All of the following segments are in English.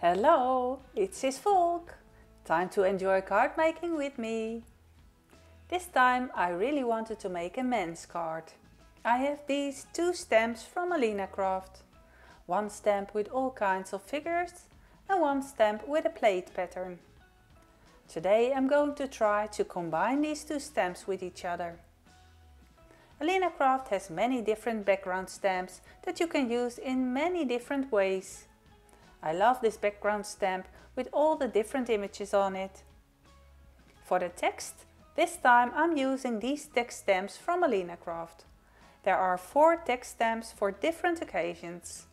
Hello, it's Cisvolk. Time to enjoy card making with me. This time I really wanted to make a men's card. I have these two stamps from alinacraft. One stamp with all kinds of figures and one stamp with a plate pattern. Today I'm going to try to combine these two stamps with each other. Alinacraft has many different background stamps that you can use in many different ways. I love this background stamp with all the different images on it. For the text, this time I'm using these text stamps from alinacraft. There are 4 text stamps for different occasions.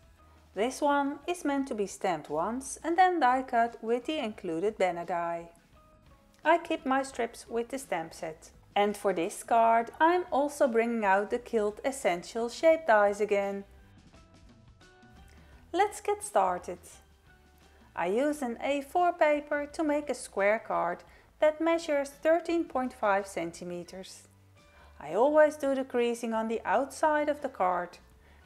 This one is meant to be stamped once and then die cut with the included banner die. I keep my strips with the stamp set. And for this card I'm also bringing out the Kilt Essential shape dies again. Let's get started. I use an A4 paper to make a square card that measures 13.5 centimeters. I always do the creasing on the outside of the card.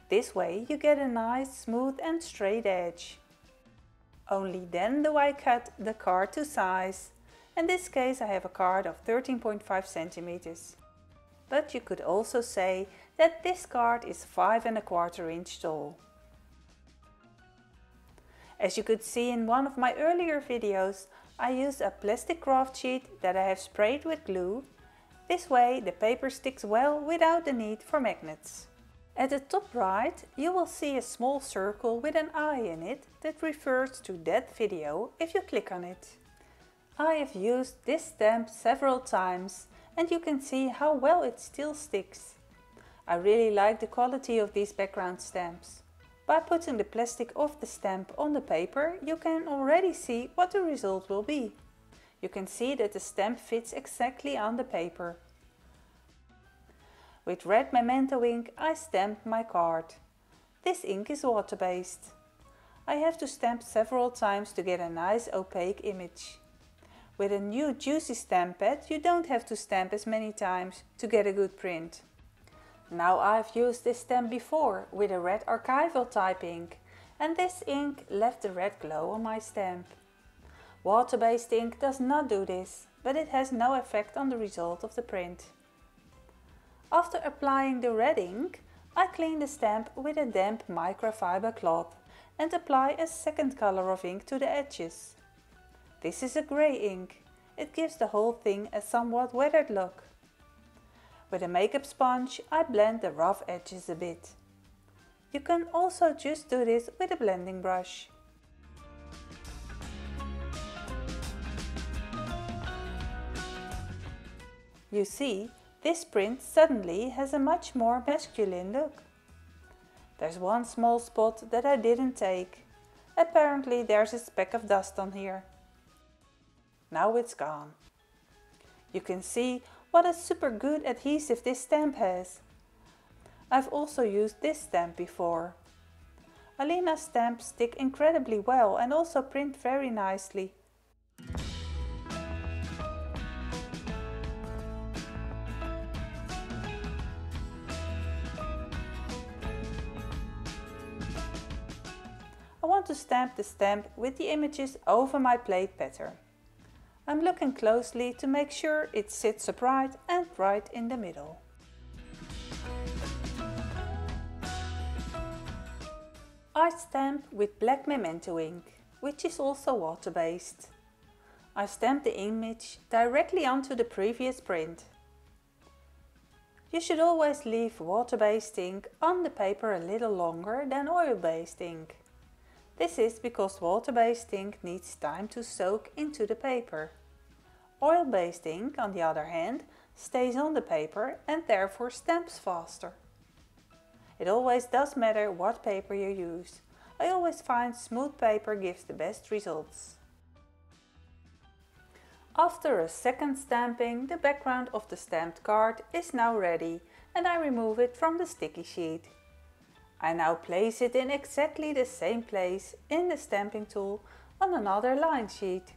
This way you get a nice smooth and straight edge. Only then do I cut the card to size. In this case I have a card of 13.5 centimeters. But you could also say that this card is 5¼ inch tall. As you could see in one of my earlier videos, I use a plastic craft sheet that I have sprayed with glue. This way the paper sticks well without the need for magnets. At the top right you will see a small circle with an eye in it that refers to that video if you click on it. I have used this stamp several times and you can see how well it still sticks. I really like the quality of these background stamps. By putting the plastic of the stamp on the paper, you can already see what the result will be. You can see that the stamp fits exactly on the paper. With red memento ink I stamped my card. This ink is water-based. I have to stamp several times to get a nice opaque image. With a new juicy stamp pad you don't have to stamp as many times to get a good print. Now I've used this stamp before with a red archival type ink and this ink left a red glow on my stamp. Water-based ink does not do this, but it has no effect on the result of the print. After applying the red ink, I clean the stamp with a damp microfiber cloth and apply a second color of ink to the edges. This is a grey ink. It gives the whole thing a somewhat weathered look. With a makeup sponge I blend the rough edges a bit. You can also just do this with a blending brush. You see, this print suddenly has a much more masculine look. There's one small spot that I didn't take. Apparently there's a speck of dust on here. Now it's gone. You can see what a super good adhesive this stamp has. I've also used this stamp before. Alina's stamps stick incredibly well and also print very nicely. I want to stamp the stamp with the images over my plate pattern. I'm looking closely to make sure it sits upright and right in the middle. I stamp with black memento ink, which is also water-based. I stamp the image directly onto the previous print. You should always leave water-based ink on the paper a little longer than oil-based ink. This is because water-based ink needs time to soak into the paper. Oil-based ink, on the other hand, stays on the paper and therefore stamps faster. It always does matter what paper you use. I always find smooth paper gives the best results. After a second stamping, the background of the stamped card is now ready and I remove it from the sticky sheet. I now place it in exactly the same place in the stamping tool on another line sheet.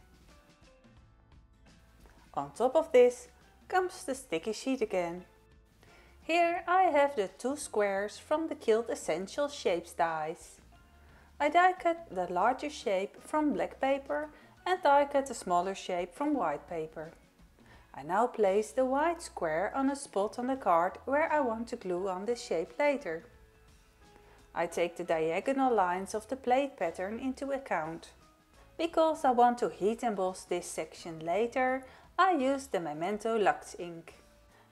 On top of this comes the sticky sheet again. Here I have the 2 squares from the Kilt Essential Shapes dies. I die cut the larger shape from black paper and die cut the smaller shape from white paper. I now place the white square on a spot on the card where I want to glue on this shape later. I take the diagonal lines of the plate pattern into account. Because I want to heat emboss this section later, I use the Memento Lux ink.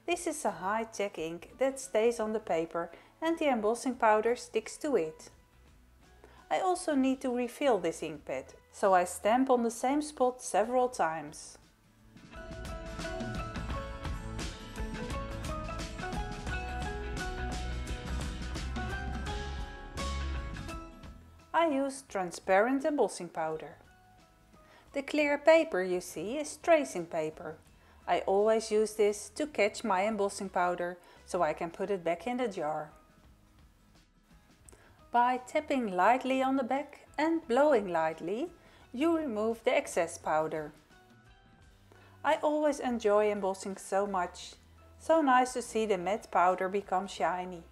This is a high-tech ink that stays on the paper and the embossing powder sticks to it. I also need to refill this ink pad, so I stamp on the same spot several times. I use transparent embossing powder. The clear paper you see is tracing paper. I always use this to catch my embossing powder so I can put it back in the jar. By tapping lightly on the back and blowing lightly, you remove the excess powder. I always enjoy embossing so much. So nice to see the matte powder become shiny.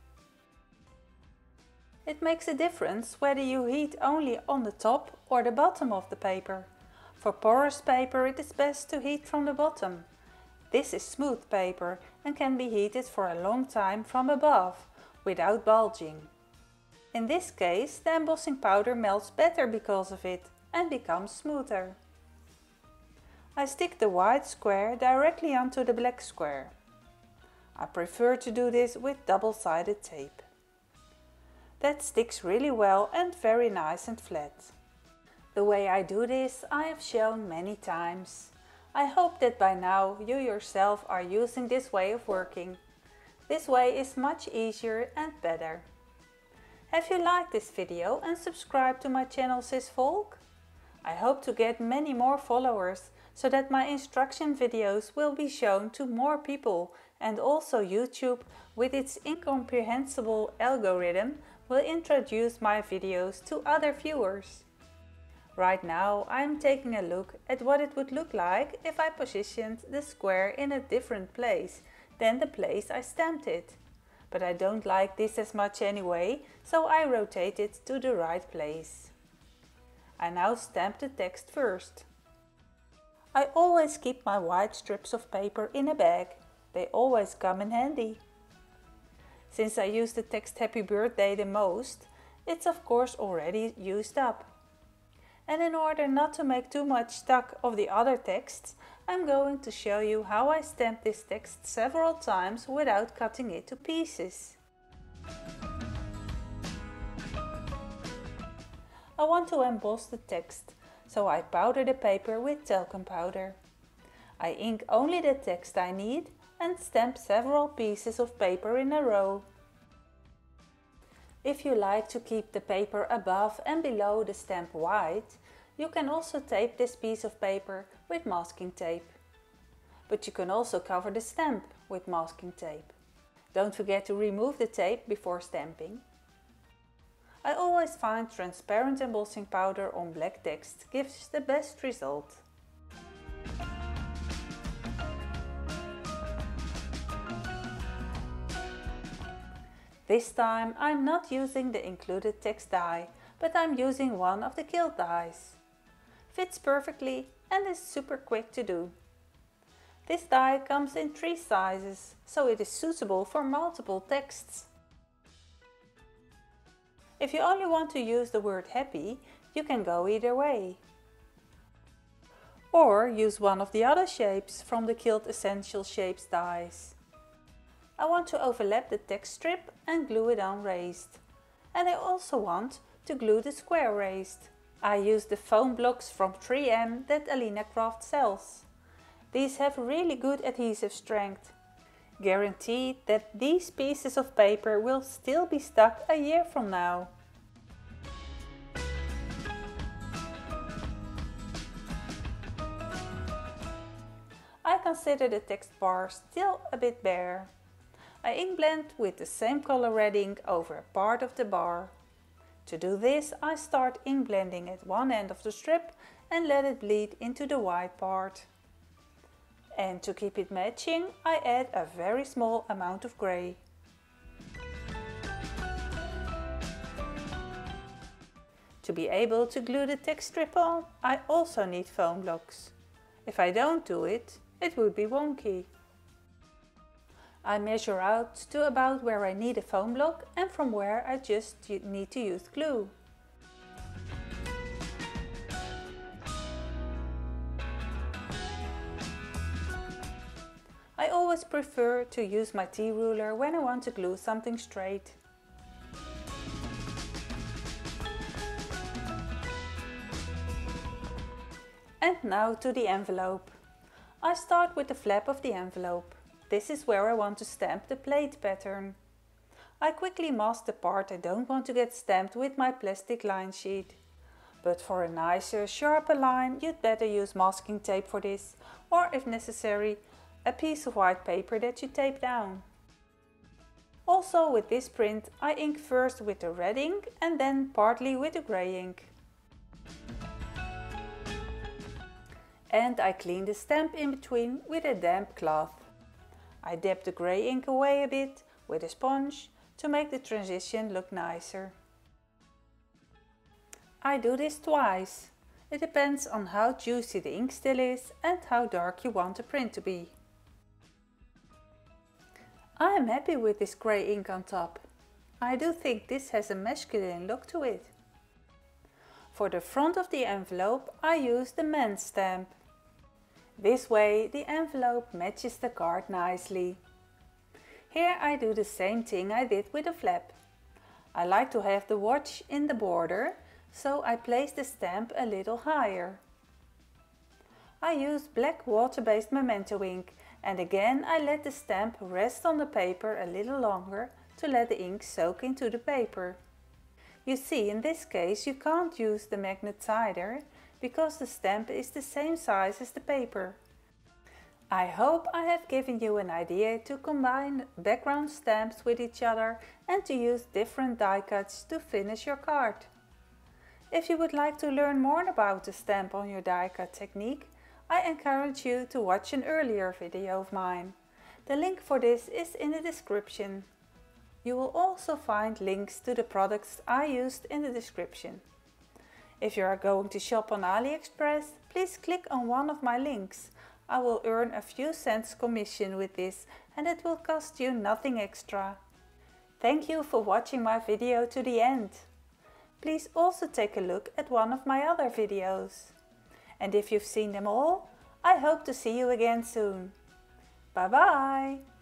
It makes a difference whether you heat only on the top or the bottom of the paper. For porous paper it is best to heat from the bottom. This is smooth paper and can be heated for a long time from above, without bulging. In this case, the embossing powder melts better because of it and becomes smoother. I stick the white square directly onto the black square. I prefer to do this with double-sided tape. That sticks really well and very nice and flat. The way I do this I have shown many times. I hope that by now you yourself are using this way of working. This way is much easier and better. Have you liked this video and subscribed to my channel Cisvolk? I hope to get many more followers so that my instruction videos will be shown to more people, and also YouTube with its incomprehensible algorithm will introduce my videos to other viewers. Right now I'm taking a look at what it would look like if I positioned the square in a different place than the place I stamped it. But I don't like this as much anyway, so I rotate it to the right place. I now stamp the text first. I always keep my white strips of paper in a bag. They always come in handy. Since I use the text Happy Birthday the most, it's of course already used up. And in order not to make too much stock of the other texts, I'm going to show you how I stamp this text several times without cutting it to pieces. I want to emboss the text, so I powder the paper with talcum powder. I ink only the text I need and stamp several pieces of paper in a row. If you like to keep the paper above and below the stamp white, you can also tape this piece of paper with masking tape. But you can also cover the stamp with masking tape. Don't forget to remove the tape before stamping. I always find transparent embossing powder on black text gives the best result. This time I'm not using the included text die, but I'm using one of the gilt dies. Fits perfectly and is super quick to do. This die comes in 3 sizes, so it is suitable for multiple texts. If you only want to use the word happy, you can go either way. Or use one of the other shapes from the Gilt Essential Shapes dies. I want to overlap the text strip and glue it on raised. And I also want to glue the square raised. I use the foam blocks from 3M that alinacraft sells. These have really good adhesive strength. Guaranteed that these pieces of paper will still be stuck a year from now. I consider the text bar still a bit bare. I ink blend with the same color red ink over a part of the bar. To do this, I start ink blending at one end of the strip and let it bleed into the white part. And to keep it matching, I add a very small amount of grey. To be able to glue the text strip on, I also need foam blocks. If I don't do it, it would be wonky. I measure out to about where I need a foam block and from where I just need to use glue. I always prefer to use my T-ruler when I want to glue something straight. And now to the envelope. I start with the flap of the envelope. This is where I want to stamp the plate pattern. I quickly mask the part I don't want to get stamped with my plastic line sheet. But for a nicer, sharper line, you'd better use masking tape for this, or if necessary, a piece of white paper that you tape down. Also with this print, I ink first with the red ink and then partly with the grey ink. And I clean the stamp in between with a damp cloth. I dab the grey ink away a bit with a sponge to make the transition look nicer. I do this twice. It depends on how juicy the ink still is and how dark you want the print to be. I am happy with this grey ink on top. I do think this has a masculine look to it. For the front of the envelope I use the men's stamp. This way the envelope matches the card nicely. Here I do the same thing I did with the flap. I like to have the watch in the border, so I place the stamp a little higher. I use black water-based memento ink and again I let the stamp rest on the paper a little longer to let the ink soak into the paper. You see, in this case you can't use the magnetizer because the stamp is the same size as the paper. I hope I have given you an idea to combine background stamps with each other and to use different die cuts to finish your card. If you would like to learn more about the stamp on your die cut technique, I encourage you to watch an earlier video of mine. The link for this is in the description. You will also find links to the products I used in the description. If you are going to shop on AliExpress, please click on one of my links. I will earn a few cents commission with this and it will cost you nothing extra. Thank you for watching my video to the end. Please also take a look at one of my other videos. And if you've seen them all, I hope to see you again soon. Bye bye!